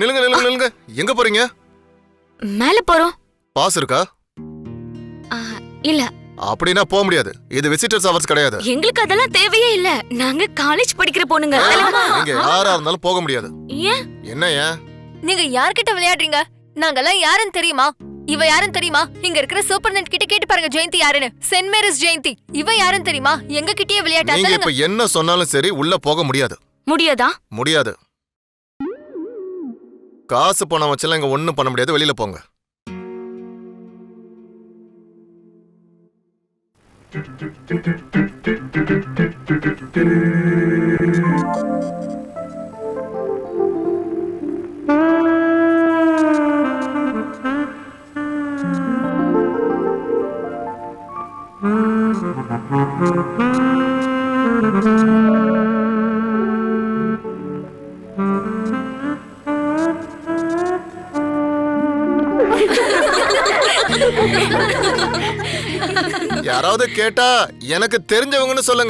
நில்லுங்க நில்லுங்க நில்லுங்க. எங்க போறீங்க? மேல போறோம். பாஸ் இருக்கா? இல்ல. அப்படினா போக முடியாது. இது விசிட்டர்ஸ் ஹவர்ஸ் கிடையாது. எங்களுக்கு அதெல்லாம் தேவையே இல்ல. நாங்க காலேஜ் படிக்கிற பொண்ணுங்க. நீங்க யாரா இருந்தாலும் போக முடியாது. ஏன்? என்ன ஏன்? நீங்க யார்கிட்ட விளையாடுறீங்க? நாங்கெல்லாம் யாருன்னு தெரியுமா? இவ யாருன்னு தெரியுமா? இங்க இருக்கிற சூப்பர்டென்ட் கிட்ட கேட்டு பாருங்க ஜெயந்தி யாருன்னு. Saint Mary's Jayanthi. இவ யாருன்னு தெரியுமா? எங்க கிட்டயே விளையாட்டா? நீங்க இப்ப என்ன சொன்னாலும் சரி உள்ள போக முடியாது. முடியாதா? முடியாது. காசு பணம் வச்செல்லாம் இங்க ஒண்ணும் பண்ண முடியாது. வெளியில போங்க. யாராவது கேட்டா எனக்கு தெரிஞ்சவங்கன்னு சொல்லுங்க.